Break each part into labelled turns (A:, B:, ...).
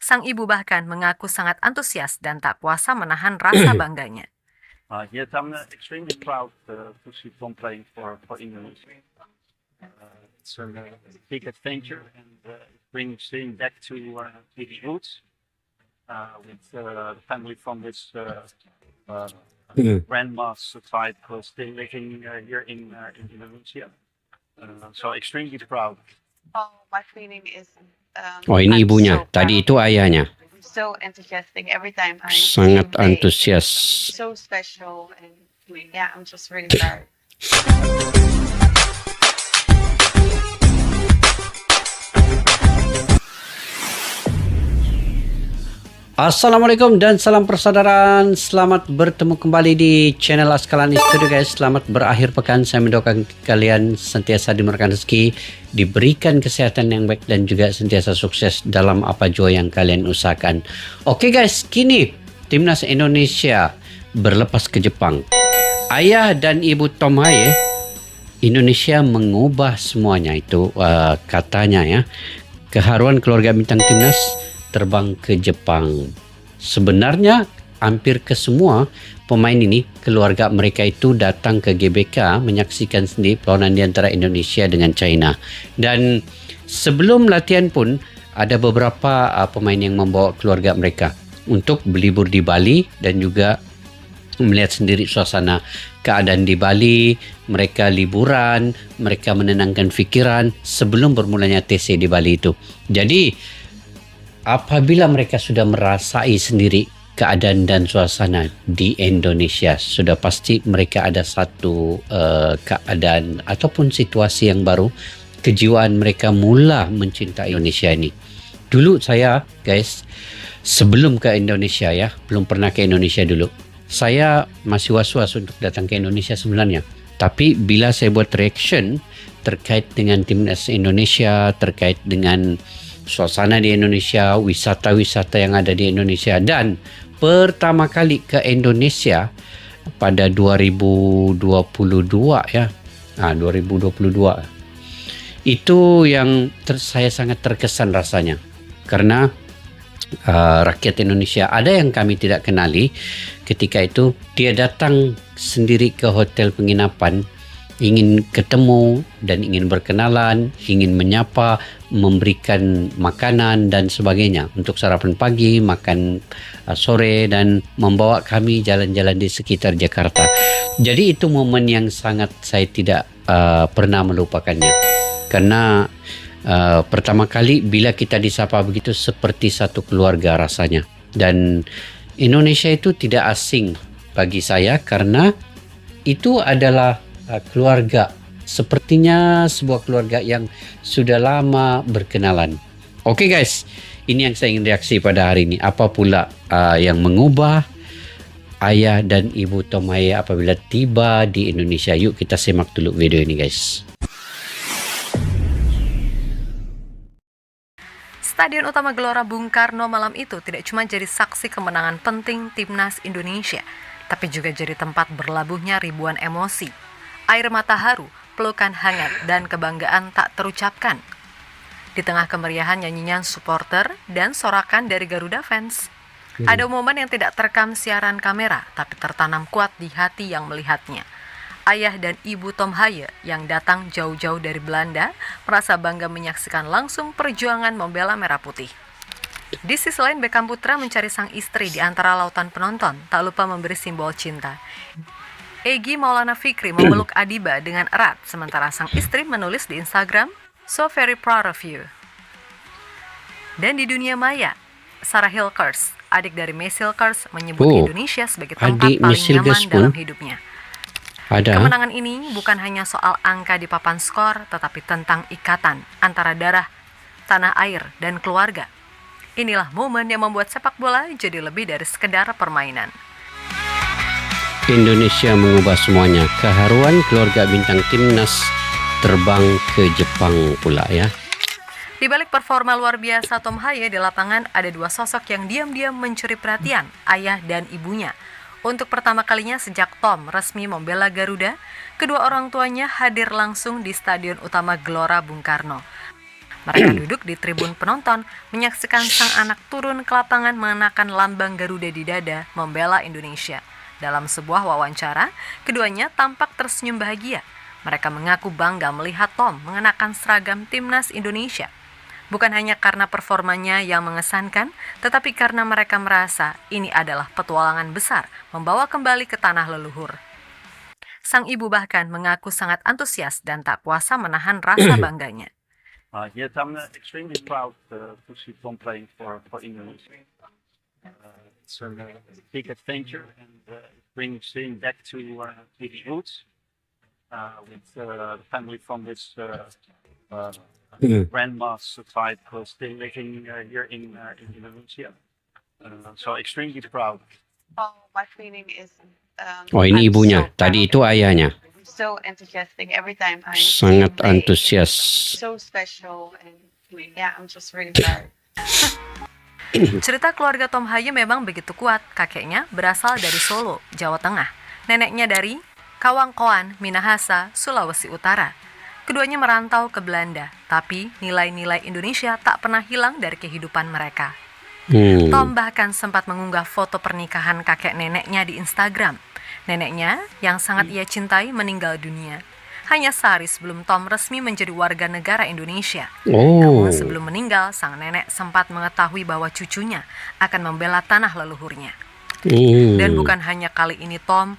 A: Sang ibu bahkan mengaku sangat antusias dan tak kuasa menahan rasa bangganya.
B: Yes, I'm extremely proud to see Tom playing for Indonesia. It's a big adventure and it brings him back to his roots with the family from his grandma's side still living here in Indonesia. So extremely proud.
C: Oh, my feeling is
D: Oh, ini
C: I'm
D: ibunya.
C: so
D: Tadi
C: proud.
D: itu ayahnya.
C: So enthusiastic every time I
D: Sangat
C: play.
D: antusias.
C: So special and yeah, I'm just really proud.
D: Assalamualaikum dan salam persaudaraan. Selamat bertemu kembali di channel Askalani Studio guys. Selamat berakhir pekan. Saya mendoakan kalian sentiasa dimurahkan rezeki, diberikan kesehatan yang baik dan juga sentiasa sukses dalam apa jua yang kalian usahakan. Oke guys, kini timnas Indonesia berlepas ke Jepang. Ayah dan ibu Tom Haye, Indonesia mengubah semuanya itu katanya ya. Keharuan keluarga bintang timnas terbang ke Jepang. Sebenarnya hampir ke semua pemain ini, keluarga mereka itu datang ke GBK menyaksikan sendiri perlawanan di antara Indonesia dengan China. Dan sebelum latihan pun ada beberapa pemain yang membawa keluarga mereka untuk berlibur di Bali dan juga melihat sendiri suasana keadaan di Bali. Mereka liburan, mereka menenangkan fikiran sebelum bermulanya TC di Bali itu. Jadi apabila mereka sudah merasai sendiri keadaan dan suasana di Indonesia, sudah pasti mereka ada satu keadaan ataupun situasi yang baru. Kejiwaan mereka mula mencintai Indonesia ini. Dulu saya guys, sebelum ke Indonesia ya, belum pernah ke Indonesia dulu. Saya masih was-was untuk datang ke Indonesia sebenarnya. Tapi bila saya buat reaction terkait dengan timnas Indonesia, terkait dengan suasana di Indonesia, wisata-wisata yang ada di Indonesia, dan pertama kali ke Indonesia pada 2022 ya. 2022. Itu yang saya sangat terkesan rasanya. Karena rakyat Indonesia, ada yang kami tidak kenali ketika itu, dia datang sendiri ke hotel penginapan, ingin ketemu dan ingin berkenalan, ingin menyapa, memberikan makanan dan sebagainya untuk sarapan pagi, makan sore, dan membawa kami jalan-jalan di sekitar Jakarta. Jadi itu momen yang sangat saya tidak pernah melupakannya. Karena pertama kali bila kita disapa begitu seperti satu keluarga rasanya. Dan Indonesia itu tidak asing bagi saya karena itu adalah keluarga, sepertinya sebuah keluarga yang sudah lama berkenalan. Oke guys, ini yang saya ingin reaksi pada hari ini. Apa pula yang mengubah ayah dan ibu Tom Haye apabila tiba di Indonesia? Yuk kita simak dulu video ini guys.
A: Stadion Utama Gelora Bung Karno malam itu tidak cuma jadi saksi kemenangan penting timnas Indonesia, tapi juga jadi tempat berlabuhnya ribuan emosi. Air mata haru, pelukan hangat, dan kebanggaan tak terucapkan. Di tengah kemeriahan nyanyian supporter dan sorakan dari Garuda fans, ada momen yang tidak terekam siaran kamera, tapi tertanam kuat di hati yang melihatnya. Ayah dan ibu Tom Haye yang datang jauh-jauh dari Belanda merasa bangga menyaksikan langsung perjuangan membela merah putih. Di sisi lain, Beckham Putra mencari sang istri di antara lautan penonton, tak lupa memberi simbol cinta. Egy Maulana Fikri memeluk Adiba dengan erat, sementara sang istri menulis di Instagram, "So very proud of you." Dan di dunia maya, Sarah Hilkers, adik dari Miss Hilkers, menyebut Indonesia sebagai tempat paling nyaman dalam hidupnya. Kemenangan ini bukan hanya soal angka di papan skor, tetapi tentang ikatan antara darah, tanah air, dan keluarga. Inilah momen yang membuat sepak bola jadi lebih dari sekedar permainan.
D: Indonesia mengubah semuanya. Keharuan keluarga bintang timnas terbang ke Jepang pula ya.
A: Di balik performa luar biasa Tom Haye di lapangan, ada dua sosok yang diam-diam mencuri perhatian, ayah dan ibunya. Untuk pertama kalinya sejak Tom resmi membela Garuda, kedua orang tuanya hadir langsung di Stadion Utama Gelora Bung Karno. Mereka duduk di tribun penonton, menyaksikan sang anak turun ke lapangan mengenakan lambang Garuda di dada, membela Indonesia. Dalam sebuah wawancara, keduanya tampak tersenyum bahagia. Mereka mengaku bangga melihat Tom mengenakan seragam timnas Indonesia. Bukan hanya karena performanya yang mengesankan, tetapi karena mereka merasa ini adalah petualangan besar membawa kembali ke tanah leluhur. Sang ibu bahkan mengaku sangat antusias dan tak kuasa menahan rasa bangganya.
B: Yes, I'm extremely proud to see Tom playing for Indonesia. It's a big adventure, and it brings him back to his roots with the family from his grandma's side still living here in Indonesia. So extremely proud.
C: Oh, my feeling is.
D: Oh, ini
C: I'm
D: ibunya.
C: so
D: Tadi
C: proud.
D: itu ayahnya.
C: So enthusiastic every time I
D: Sangat
C: play.
D: antusias.
C: So special, and yeah, I'm just really proud.
A: Cerita keluarga Tom Hayem memang begitu kuat. Kakeknya berasal dari Solo, Jawa Tengah. Neneknya dari Kawangkoan, Minahasa, Sulawesi Utara. Keduanya merantau ke Belanda, tapi nilai-nilai Indonesia tak pernah hilang dari kehidupan mereka. Tom bahkan sempat mengunggah foto pernikahan kakek neneknya di Instagram. Neneknya, yang sangat ia cintai, meninggal dunia. Hanya sehari sebelum Tom resmi menjadi warga negara Indonesia.
D: Oh.
A: Namun sebelum meninggal, sang nenek sempat mengetahui bahwa cucunya akan membela tanah leluhurnya. Dan bukan hanya kali ini Tom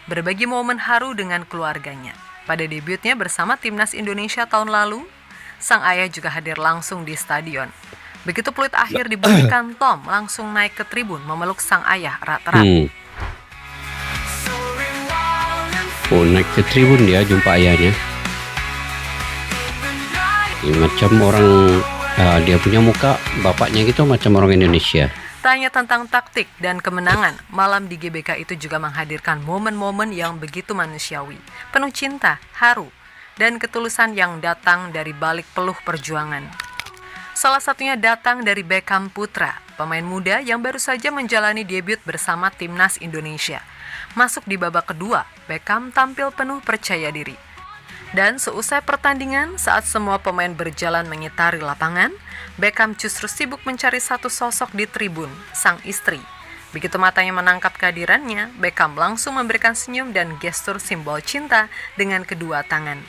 A: berbagi momen haru dengan keluarganya. Pada debutnya bersama timnas Indonesia tahun lalu, sang ayah juga hadir langsung di stadion. Begitu peluit akhir dibunyikan, Tom langsung naik ke tribun memeluk sang ayah erat-erat.
D: Oh, naik ke tribun dia jumpa ayahnya. Ya, macam orang dia punya muka bapaknya gitu, macam orang Indonesia.
A: Tanya tentang taktik dan kemenangan, malam di GBK itu juga menghadirkan momen-momen yang begitu manusiawi, penuh cinta, haru, dan ketulusan yang datang dari balik peluh perjuangan. Salah satunya datang dari Beckham Putra, pemain muda yang baru saja menjalani debut bersama timnas Indonesia. Masuk di babak kedua, Beckham tampil penuh percaya diri. Dan seusai pertandingan, saat semua pemain berjalan mengitari lapangan, Beckham justru sibuk mencari satu sosok di tribun, sang istri. Begitu matanya menangkap kehadirannya, Beckham langsung memberikan senyum dan gestur simbol cinta dengan kedua tangan.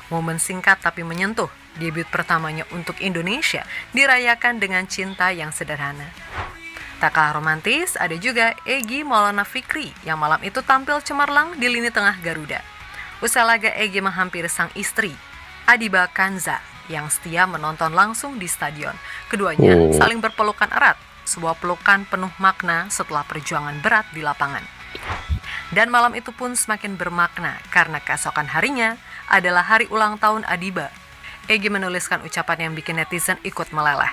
A: Momen singkat tapi menyentuh, debut pertamanya untuk Indonesia dirayakan dengan cinta yang sederhana. Tak kalah romantis, ada juga Egy Maulana Fikri yang malam itu tampil cemerlang di lini tengah Garuda. Usai laga, Egy menghampiri sang istri, Adiba Kanza, yang setia menonton langsung di stadion. Keduanya saling berpelukan erat, sebuah pelukan penuh makna setelah perjuangan berat di lapangan. Dan malam itu pun semakin bermakna karena keesokan harinya adalah hari ulang tahun Adiba. Egy menuliskan ucapan yang bikin netizen ikut meleleh.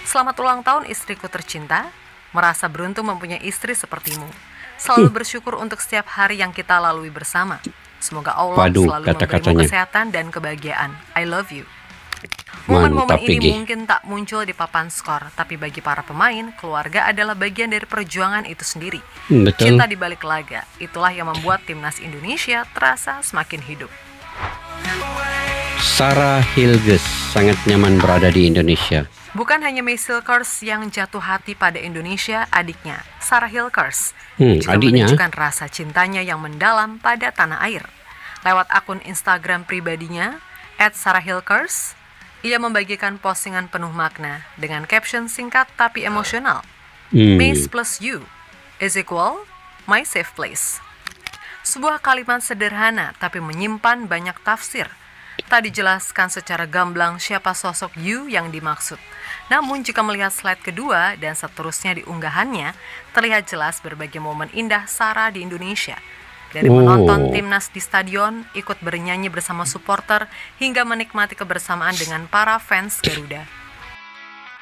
A: Selamat ulang tahun istriku tercinta, merasa beruntung mempunyai istri sepertimu. Selalu bersyukur untuk setiap hari yang kita lalui bersama. Semoga Allah selalu memberimu kesehatan dan kebahagiaan. I love you. Momen-momen ini mungkin tak muncul di papan skor, tapi bagi para pemain, keluarga adalah bagian dari perjuangan itu sendiri.
D: Betul.
A: Cinta di balik laga, itulah yang membuat timnas Indonesia terasa semakin hidup.
D: Sarah Hilges sangat nyaman berada di Indonesia.
A: Bukan hanya Mace Hilkers yang jatuh hati pada Indonesia, adiknya, Sarah Hilkers, juga menunjukkan rasa cintanya yang mendalam pada tanah air. Lewat akun Instagram pribadinya, @sarahhilkers, ia membagikan postingan penuh makna dengan caption singkat tapi emosional. Mace plus you is equal my safe place. Sebuah kalimat sederhana tapi menyimpan banyak tafsir. Tak dijelaskan secara gamblang siapa sosok you yang dimaksud. Namun jika melihat slide kedua dan seterusnya di unggahannya, terlihat jelas berbagai momen indah Sarah di Indonesia. Dari menonton timnas di stadion, ikut bernyanyi bersama supporter, hingga menikmati kebersamaan dengan para fans Garuda.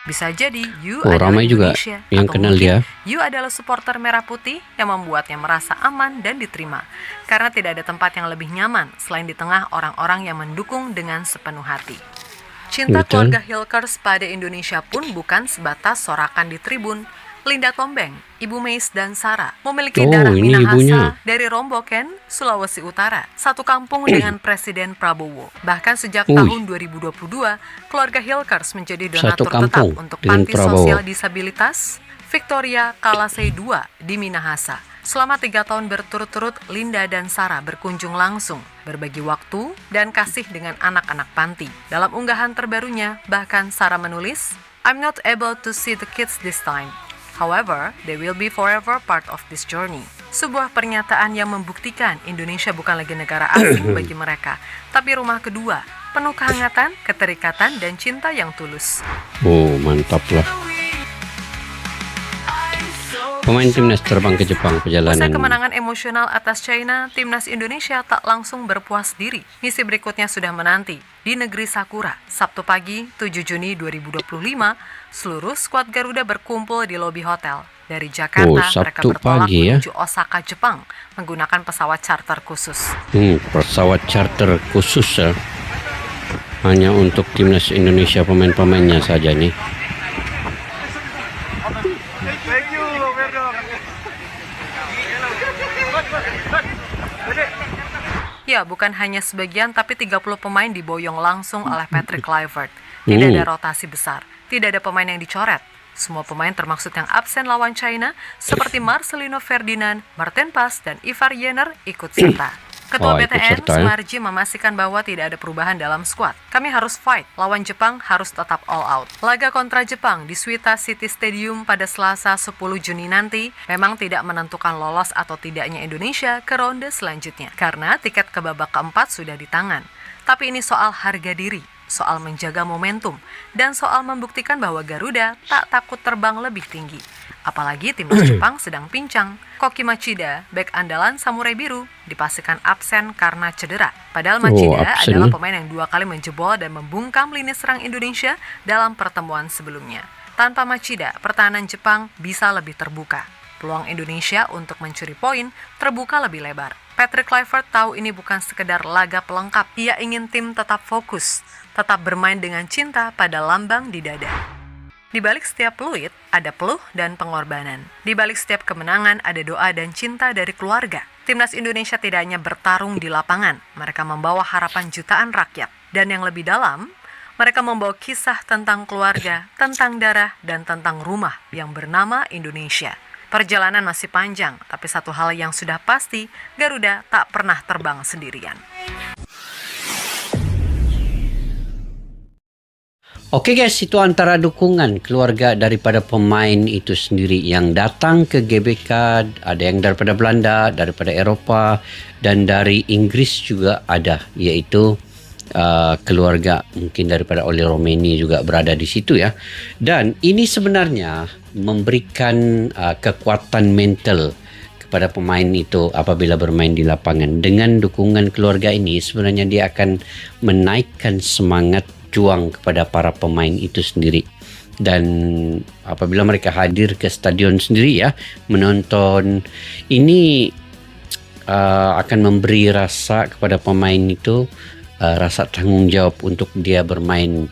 A: Bisa jadi you adalah
D: ramai
A: Indonesia,
D: juga yang
A: atau
D: kenal
A: mungkin
D: dia.
A: you adalah supporter merah putih yang membuatnya merasa aman dan diterima. Karena tidak ada tempat yang lebih nyaman selain di tengah orang-orang yang mendukung dengan sepenuh hati. Cinta keluarga Hilkers pada Indonesia pun bukan sebatas sorakan di tribun. Linda Tombeng, Ibu Meis dan Sarah, memiliki
D: Oh,
A: darah
D: ini
A: Minahasa
D: ibunya.
A: dari Romboken, Sulawesi Utara, satu kampung dengan Presiden Prabowo. Bahkan sejak
D: Wih.
A: tahun 2022, keluarga Hilkers menjadi
D: Satu
A: donatur tetap
D: kampung
A: untuk
D: dengan
A: panti
D: Prabowo.
A: sosial disabilitas Victoria Kalasei II di Minahasa. Selama 3 tahun berturut-turut, Linda dan Sarah berkunjung langsung, berbagi waktu dan kasih dengan anak-anak panti. Dalam unggahan terbarunya, bahkan Sarah menulis, "I'm not able to see the kids this time. However, they will be forever part of this journey." Sebuah pernyataan yang membuktikan Indonesia bukan lagi negara asing bagi mereka, tapi rumah kedua, penuh kehangatan, keterikatan, dan cinta yang tulus.
D: Oh, mantap lah. Pemain timnas terbang ke Jepang
A: Usai
D: perjalanan.
A: kemenangan emosional atas China, timnas Indonesia tak langsung berpuas diri. Misi berikutnya sudah menanti. Di negeri Sakura, Sabtu pagi 7 Juni 2025, seluruh skuad Garuda berkumpul di lobi hotel. Dari Jakarta,
D: Oh,
A: mereka
D: Sabtu
A: bertolak
D: pagi ya.
A: menuju Osaka, Jepang, menggunakan pesawat charter khusus.
D: Pesawat charter khusus ya. Hanya untuk timnas Indonesia pemain-pemainnya saja nih.
A: Ya, bukan hanya sebagian, tapi 30 pemain diboyong langsung oleh Patrick Kluivert. Tidak ada rotasi besar, tidak ada pemain yang dicoret. Semua pemain termaksud yang absen lawan China, seperti Marcelino Ferdinand, Martin Pas, dan Ivar Jenner ikut serta. Ketua
D: Oh, ikut
A: BTN,
D: serta, ya.
A: Sumarji, memastikan bahwa tidak ada perubahan dalam skuad. Kami harus fight, lawan Jepang harus tetap all out. Laga kontra Jepang di Suita City Stadium pada Selasa 10 Juni nanti memang tidak menentukan lolos atau tidaknya Indonesia ke ronde selanjutnya, karena tiket ke babak keempat sudah di tangan. Tapi ini soal harga diri, soal menjaga momentum, dan soal membuktikan bahwa Garuda tak takut terbang lebih tinggi. Apalagi timnas Jepang sedang pincang. Koki Machida, bek andalan Samurai Biru, dipastikan absen karena cedera. Padahal Machida
D: absen
A: adalah
D: ya.
A: pemain yang 2 kali menjebol dan membungkam lini serang Indonesia dalam pertemuan sebelumnya. Tanpa Machida, pertahanan Jepang bisa lebih terbuka. Peluang Indonesia untuk mencuri poin terbuka lebih lebar. Patrick Kluivert tahu ini bukan sekedar laga pelengkap. Ia ingin tim tetap fokus, tetap bermain dengan cinta pada lambang di dada. Di balik setiap peluit, ada peluh dan pengorbanan. Di balik setiap kemenangan, ada doa dan cinta dari keluarga. Timnas Indonesia tidak hanya bertarung di lapangan, mereka membawa harapan jutaan rakyat. Dan yang lebih dalam, mereka membawa kisah tentang keluarga, tentang darah, dan tentang rumah yang bernama Indonesia. Perjalanan masih panjang, tapi satu hal yang sudah pasti, Garuda tak pernah terbang sendirian.
D: Oke guys, itu antara dukungan keluarga daripada pemain itu sendiri yang datang ke GBK. Ada yang daripada Belanda, daripada Eropah, dan dari Inggris juga ada, yaitu keluarga mungkin daripada Oli Romeni juga berada di situ ya. Dan ini sebenarnya memberikan kekuatan mental kepada pemain itu apabila bermain di lapangan. Dengan dukungan keluarga ini sebenarnya dia akan menaikkan semangat juang kepada para pemain itu sendiri. Dan apabila mereka hadir ke stadion sendiri ya, menonton, ini akan memberi rasa kepada pemain itu rasa tanggung jawab untuk dia bermain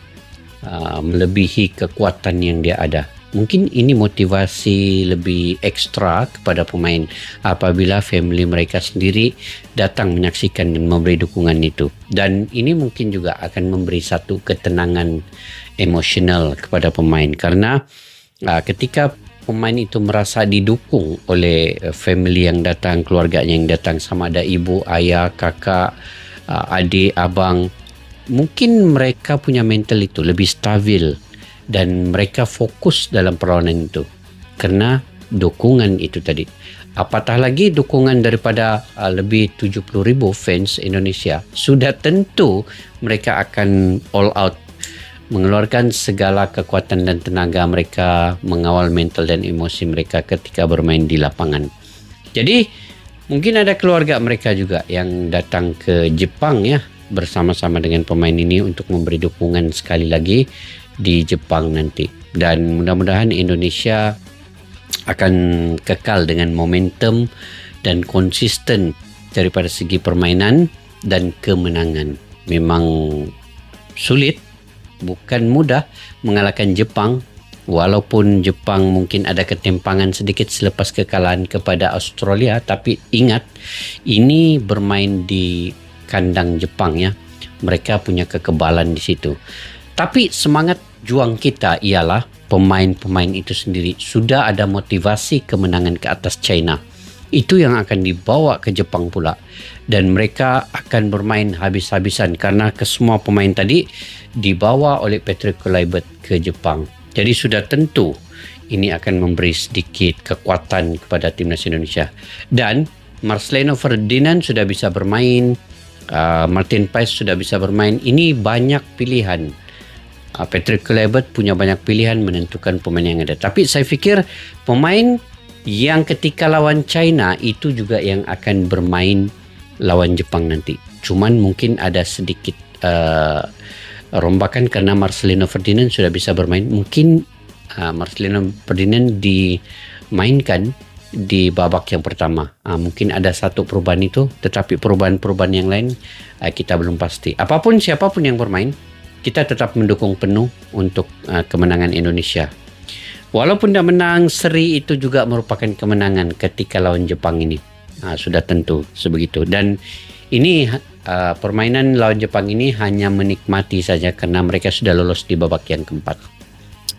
D: melebihi kekuatan yang dia ada. Mungkin ini motivasi lebih ekstra kepada pemain apabila family mereka sendiri datang menyaksikan dan memberi dukungan itu. Dan ini mungkin juga akan memberi satu ketenangan emosional kepada pemain, karena ketika pemain itu merasa didukung oleh family yang datang, keluarganya yang datang, sama ada ibu, ayah, kakak, adik, abang, mungkin mereka punya mental itu lebih stabil dan mereka fokus dalam perlawanan itu karena dukungan itu tadi. Apatah lagi dukungan daripada lebih 70,000 fans Indonesia, sudah tentu mereka akan all out, mengeluarkan segala kekuatan dan tenaga mereka, mengawal mental dan emosi mereka ketika bermain di lapangan. Jadi mungkin ada keluarga mereka juga yang datang ke Jepang ya, bersama-sama dengan pemain ini untuk memberi dukungan sekali lagi di Jepang nanti. Dan mudah-mudahan Indonesia akan kekal dengan momentum dan konsisten daripada segi permainan dan kemenangan. Memang sulit, bukan mudah mengalahkan Jepang Walaupun Jepang mungkin ada ketimpangan sedikit selepas kekalahan kepada Australia, tapi ingat ini bermain di kandang Jepang ya. Mereka punya kekebalan di situ. Tapi semangat juang kita ialah pemain-pemain itu sendiri sudah ada motivasi kemenangan ke atas China. Itu yang akan dibawa ke Jepang pula. Dan mereka akan bermain habis-habisan karena kesemua pemain tadi dibawa oleh Patrick Kluivert ke Jepang. Jadi sudah tentu ini akan memberi sedikit kekuatan kepada timnas Indonesia. Dan Marcelino Ferdinand sudah bisa bermain, Martin Paes sudah bisa bermain. Ini banyak pilihan. Patrick Kluivert punya banyak pilihan menentukan pemain yang ada. Tapi saya fikir pemain yang ketika lawan China itu juga yang akan bermain lawan Jepang nanti. Cuman mungkin ada sedikit rombakan karena Marcelino Ferdinand sudah bisa bermain. Mungkin Marcelino Ferdinand dimainkan di babak yang pertama. Mungkin ada satu perubahan itu, tetapi perubahan-perubahan yang lain kita belum pasti. Apapun siapapun yang bermain, kita tetap mendukung penuh untuk kemenangan Indonesia. Walaupun dah menang, seri itu juga merupakan kemenangan ketika lawan Jepang ini. Sudah tentu sebegitu. Dan ini permainan lawan Jepang ini hanya menikmati saja karena mereka sudah lolos di babak yang keempat.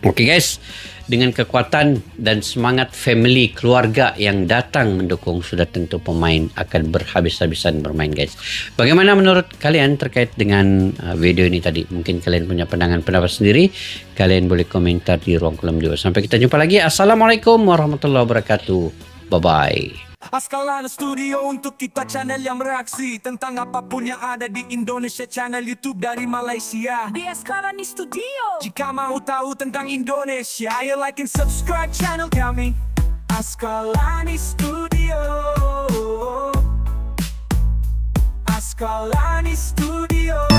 D: Oke guys, dengan kekuatan dan semangat family, keluarga yang datang mendukung, sudah tentu pemain akan berhabis-habisan bermain guys. Bagaimana menurut kalian terkait dengan video ini tadi? Mungkin kalian punya pendapat sendiri. Kalian boleh komentar di ruang kolom juga. Sampai kita jumpa lagi. Assalamualaikum warahmatullahi wabarakatuh. Bye-bye.
E: Askalana Studio untuk kita channel yang bereaksi tentang apapun yang ada di Indonesia, channel YouTube dari Malaysia di Askalani Studio. Jika mau tahu tentang Indonesia, ayo like and subscribe channel kami Askalani Studio. Askalani Studio.